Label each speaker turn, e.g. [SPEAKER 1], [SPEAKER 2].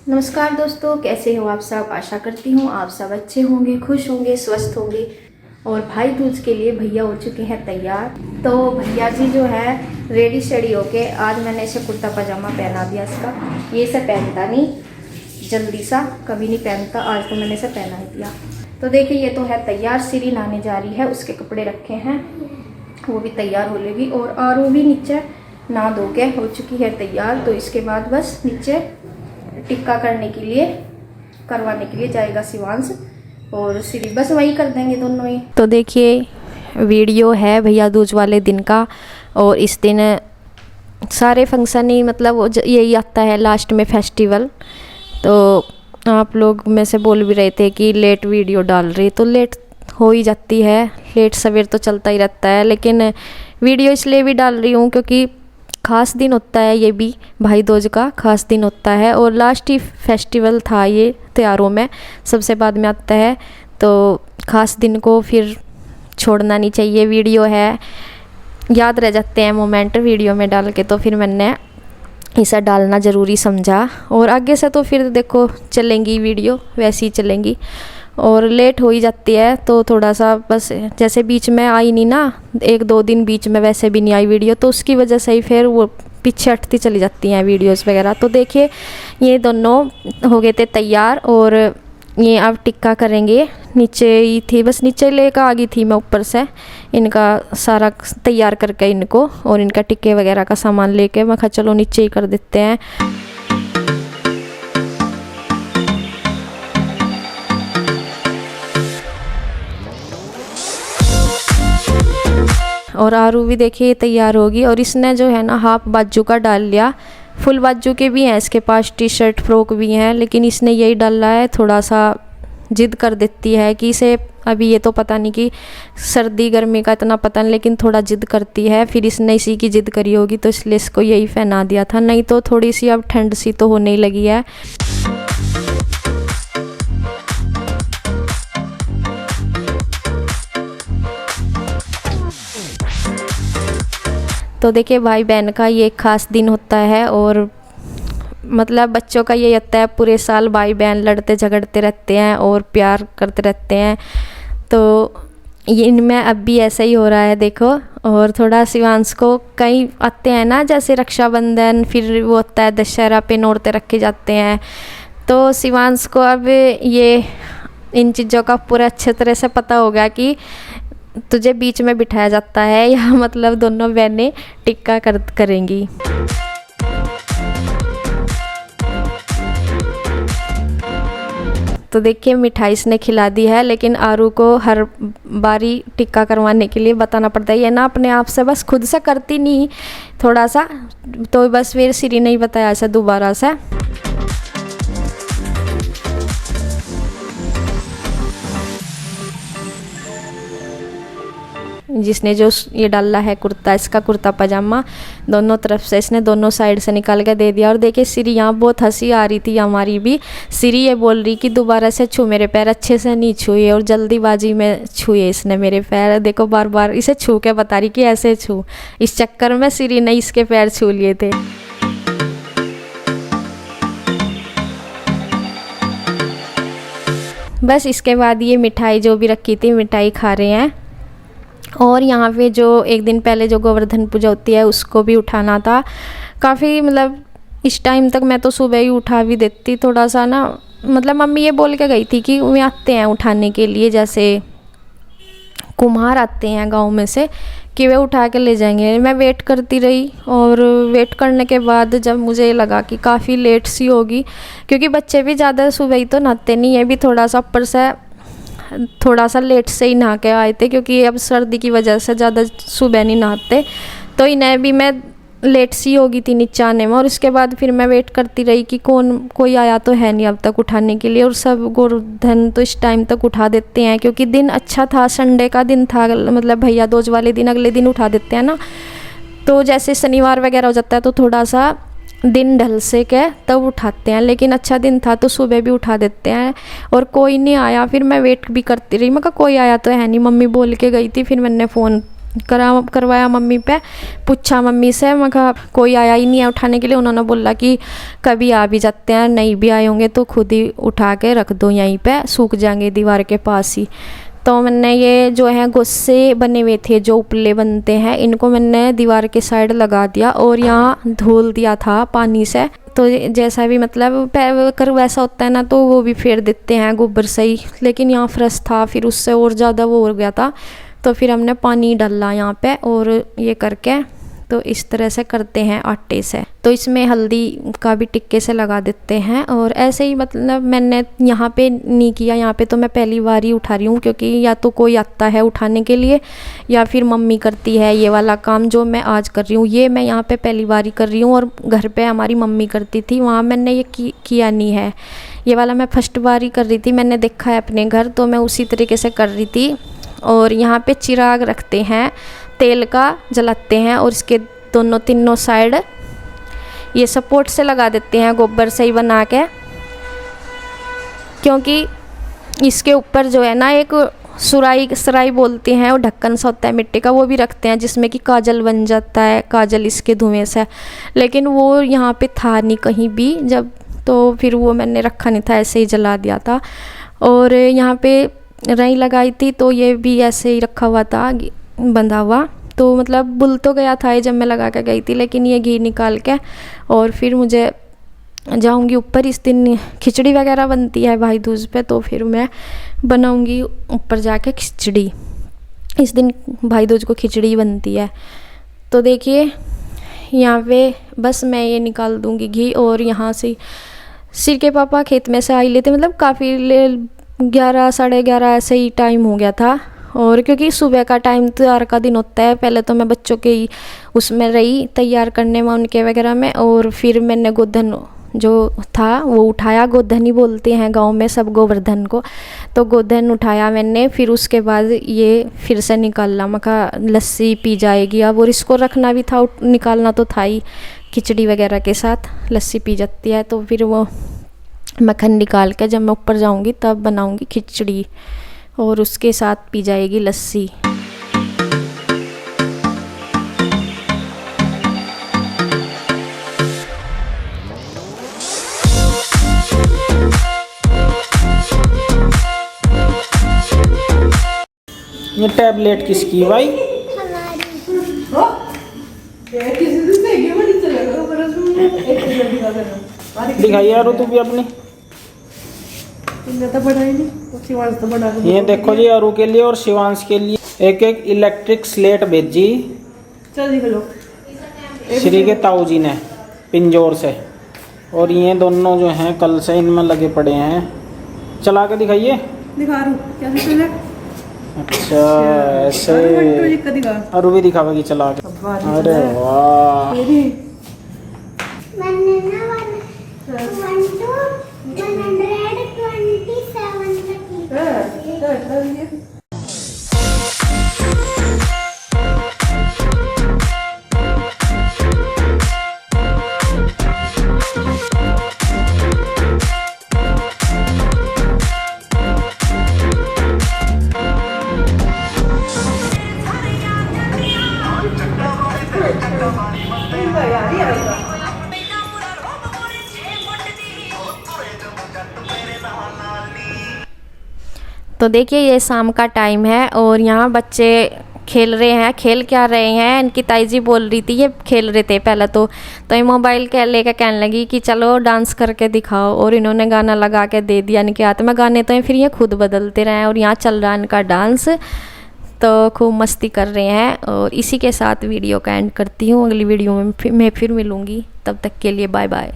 [SPEAKER 1] नमस्कार दोस्तों, कैसे हो आप सब। आशा करती हूँ आप सब अच्छे होंगे, खुश होंगे, स्वस्थ होंगे। और भाई दूज के लिए भैया हो चुके हैं तैयार। तो भैया जी जो है रेडी शेडी होके, आज मैंने इसे कुर्ता पजामा पहना दिया इसका। ये इसे पहनता नहीं जल्दी सा, कभी नहीं पहनता, आज तो मैंने इसे पहना ही दिया। तो देखिए ये तो है तैयार, सिरी नहाने जा रही है, उसके कपड़े रखे हैं, वो भी तैयार हो लेगी। और आरू भी नीचे नहा धो के हो चुकी है तैयार। तो इसके बाद बस नीचे टिक्का करवाने के लिए जाएगा शिवांश, और श्री बस वही कर देंगे दोनों ही। तो देखिए वीडियो है भैया दूज वाले दिन का, और इस दिन सारे फंक्शन ही मतलब यही आता है लास्ट में फेस्टिवल। तो आप लोग में से बोल भी रहे थे कि लेट वीडियो डाल रही, तो लेट हो ही जाती है, लेट सवेर तो चलता ही रहता है। लेकिन वीडियो इसलिए भी डाल रही हूँ क्योंकि ख़ास दिन होता है, ये भी भाई दूज का ख़ास दिन होता है, और लास्ट ही फेस्टिवल था ये त्योहारों में, सबसे बाद में आता है। तो ख़ास दिन को फिर छोड़ना नहीं चाहिए, वीडियो है, याद रह जाते हैं मोमेंट वीडियो में डाल के। तो फिर मैंने इसे डालना ज़रूरी समझा, और आगे से तो फिर देखो चलेंगी वीडियो वैसी ही चलेंगी, और लेट हो ही जाती है। तो थोड़ा सा बस जैसे बीच में आई नहीं ना, 1-2 दिन बीच में वैसे भी नहीं आई वीडियो, तो उसकी वजह से ही फिर वो पीछे हटती चली जाती हैं वीडियोस वगैरह। तो देखिए ये दोनों हो गए थे तैयार, और ये अब टिक्का करेंगे। नीचे ही थी, बस नीचे लेकर आ गई थी मैं ऊपर से, इनका सारा तैयार करके इनको, और इनका टिक्के वगैरह का सामान लेके मैं कहा चलो नीचे ही कर देते हैं। और आरू भी देखिए तैयार होगी, और इसने जो है ना हाफ बाजू का डाल लिया, फुल बाजू के भी हैं इसके पास, टी शर्ट फ्रॉक भी हैं, लेकिन इसने यही डाला है। थोड़ा सा जिद कर देती है कि इसे अभी ये तो पता नहीं कि सर्दी गर्मी का इतना पता नहीं, लेकिन थोड़ा जिद करती है। फिर इसने इसी की जिद करी होगी, तो इसलिए इसको यही पहना दिया था, नहीं तो थोड़ी सी अब ठंड सी तो होने ही लगी है। तो देखिए भाई बहन का ये ख़ास दिन होता है, और मतलब बच्चों का ये होता है पूरे साल भाई बहन लड़ते झगड़ते रहते हैं और प्यार करते रहते हैं। तो ये इनमें अब भी ऐसा ही हो रहा है देखो। और थोड़ा शिवांश को कई आते हैं ना, जैसे रक्षाबंधन, फिर वो होता है दशहरा पे नौरते रखे जाते हैं। तो शिवांश को अब ये इन चीज़ों का पूरा अच्छे तरह से पता होगा कि तुझे बीच में बिठाया जाता है, या मतलब दोनों बहनें टिक्का करेंगी। तो देखिए मिठाई इसने खिला दी है, लेकिन आरू को हर बारी टिक्का करवाने के लिए बताना पड़ता है। ये ना अपने आप से बस खुद से करती नहीं थोड़ा सा, तो बस फिर श्री नहीं बताया ऐसा दोबारा से। जिसने जो ये डाला है कुर्ता, इसका कुर्ता पजामा दोनों तरफ से इसने दोनों साइड से निकाल के दे दिया। और देखिए श्री यहाँ बहुत हंसी आ रही थी हमारी भी। श्री ये बोल रही कि दोबारा से छू मेरे पैर, अच्छे से नहीं छुए, और जल्दीबाजी में छुए इसने मेरे पैर। देखो बार बार इसे छू के बता रही कि ऐसे छू, इस चक्कर में श्री ने इसके पैर छू लिए थे। बस इसके बाद ये मिठाई जो भी रखी थी मिठाई खा रहे हैं। और यहाँ पे जो एक दिन पहले जो गोवर्धन पूजा होती है उसको भी उठाना था काफ़ी, मतलब इस टाइम तक मैं तो सुबह ही उठा भी देती थोड़ा सा ना, मतलब मम्मी ये बोल के गई थी कि वे आते हैं उठाने के लिए, जैसे कुम्हार आते हैं गांव में से, कि वे उठा के ले जाएंगे। मैं वेट करती रही, और वेट करने के बाद जब मुझे लगा कि काफ़ी लेट सी होगी, क्योंकि बच्चे भी ज़्यादा सुबह ही तो नहाते नहीं, ये भी थोड़ा सा ऊपर से थोड़ा सा लेट से ही नहा के आए थे, क्योंकि अब सर्दी की वजह से ज़्यादा सुबह नहीं नहाते। तो इन्हें भी मैं लेट सी हो गई थी नीचे आने में। और इसके बाद फिर मैं वेट करती रही कि कोई आया तो है नहीं अब तक उठाने के लिए। और सब गोवर्धन तो इस टाइम तक उठा देते हैं, क्योंकि दिन अच्छा था, संडे का दिन था, मतलब भैया दूज वाले दिन अगले दिन उठा देते हैं ना। तो जैसे शनिवार वगैरह हो जाता है तो थोड़ा सा दिन ढल से के तब उठाते हैं, लेकिन अच्छा दिन था तो सुबह भी उठा देते हैं। और कोई नहीं आया, फिर मैं वेट भी करती रही, मैं कहा कोई आया तो है नहीं, मम्मी बोल के गई थी। फिर मैंने फ़ोन करवाया मम्मी पे। पूछा मम्मी से, मैं कहा कोई आया ही नहीं है उठाने के लिए। उन्होंने बोला कि कभी आ भी जाते हैं, नहीं भी आए होंगे तो खुद ही उठा के रख दो यहीं पे, सूख जाएंगे दीवार के पास ही। तो मैंने ये जो है गोस्से बने हुए थे जो उपले बनते हैं, इनको मैंने दीवार के साइड लगा दिया और यहाँ धुल दिया था पानी से। तो जैसा भी मतलब कर वैसा होता है ना, तो वो भी फेर देते हैं गोबर से ही, लेकिन यहाँ फ्रेश था, फिर उससे और ज़्यादा वो हो गया था। तो फिर हमने पानी डाला यहाँ पे और ये करके तो इस तरह से करते हैं आटे से। तो इसमें हल्दी का भी टिक्के से लगा देते हैं। और ऐसे ही मतलब मैंने यहाँ पे नहीं किया, यहाँ पे तो मैं पहली बार ही उठा रही हूँ, क्योंकि या तो कोई आता है उठाने के लिए या फिर मम्मी करती है ये वाला काम जो मैं आज कर रही हूँ। ये मैं यहाँ पे पहली बार ही कर रही हूँ, और घर पे हमारी मम्मी करती थी, वहाँ मैंने ये किया नहीं है। ये वाला मैं फर्स्ट बार ही कर रही थी, मैंने देखा है अपने घर, तो मैं उसी तरीके से कर रही थी। और यहाँ पे चिराग रखते हैं, तेल का जलाते हैं, और इसके दोनों तीनों साइड ये सपोर्ट से लगा देते हैं गोबर से ही बना के, क्योंकि इसके ऊपर जो है ना एक सराई बोलते हैं, वो ढक्कन सा होता है मिट्टी का, वो भी रखते हैं जिसमें कि काजल बन जाता है, काजल इसके धुएं से। लेकिन वो यहाँ पे था नहीं कहीं भी जब, तो फिर वो मैंने रखा नहीं था, ऐसे ही जला दिया था। और यहाँ पे रई लगाई थी, तो ये भी ऐसे ही रखा हुआ था बंधा हुआ। तो मतलब बुल तो गया था ये जब मैं लगा के गई थी, लेकिन ये घी निकाल के और फिर मुझे जाऊंगी ऊपर। इस दिन खिचड़ी वगैरह बनती है भाई दूज पे, तो फिर मैं बनाऊंगी ऊपर जाके खिचड़ी। इस दिन भाई दूज को खिचड़ी बनती है। तो देखिए यहाँ पे बस मैं ये निकाल दूंगी घी। और यहाँ से सिर के पापा खेत में से आई लेते, मतलब काफ़ी 11 साढ़े 11 ऐसे ही टाइम हो गया था। और क्योंकि सुबह का टाइम त्योहार का दिन होता है, पहले तो मैं बच्चों के ही उसमें रही तैयार करने में, उनके वगैरह में। और फिर मैंने गोधन जो था वो उठाया, गोधन ही बोलते हैं गांव में सब गोवर्धन को, तो गोधन उठाया मैंने। फिर उसके बाद ये फिर से निकालना, मैं कहा लस्सी पी जाएगी अब, और इसको रखना भी था, निकालना तो था ही, खिचड़ी वगैरह के साथ लस्सी पी जाती है। तो फिर वो मक्खन निकाल के जब मैं ऊपर जाऊंगी तब बनाऊंगी खिचड़ी, और उसके साथ पी जाएगी लस्सी।
[SPEAKER 2] ये टैबलेट किसकी भाई? दिखाइए यार तू भी अपनी। ये देखो जी, अरु के लिए और शिवांश के लिए एक एक इलेक्ट्रिक स्लेट भेजी श्री के ताऊ जी ने पिंजौर से। और ये दोनों जो हैं कल से इनमें लगे पड़े हैं। चला के दिखाइए।
[SPEAKER 3] दिखा रहा हूं, क्या दिखा रहा?
[SPEAKER 2] अच्छा ऐसे अरु भी दिखावेगी चला के। अरे वाह,
[SPEAKER 1] तो देखिए ये शाम का टाइम है और यहाँ बच्चे खेल रहे हैं। खेल क्या रहे हैं, इनकी ताई जी बोल रही थी ये खेल रहे थे पहले तो ये मोबाइल के लेकर कहने लगी कि चलो डांस करके दिखाओ, और इन्होंने गाना लगा के दे दिया इनके हाथ में गाने। तो फिर ये खुद बदलते रहे और यहाँ चल रहा है इनका डांस, तो खूब मस्ती कर रहे हैं। और इसी के साथ वीडियो का एंड करती हूँ। अगली वीडियो में मैं फिर मिलूँगी, तब तक के लिए बाय बाय।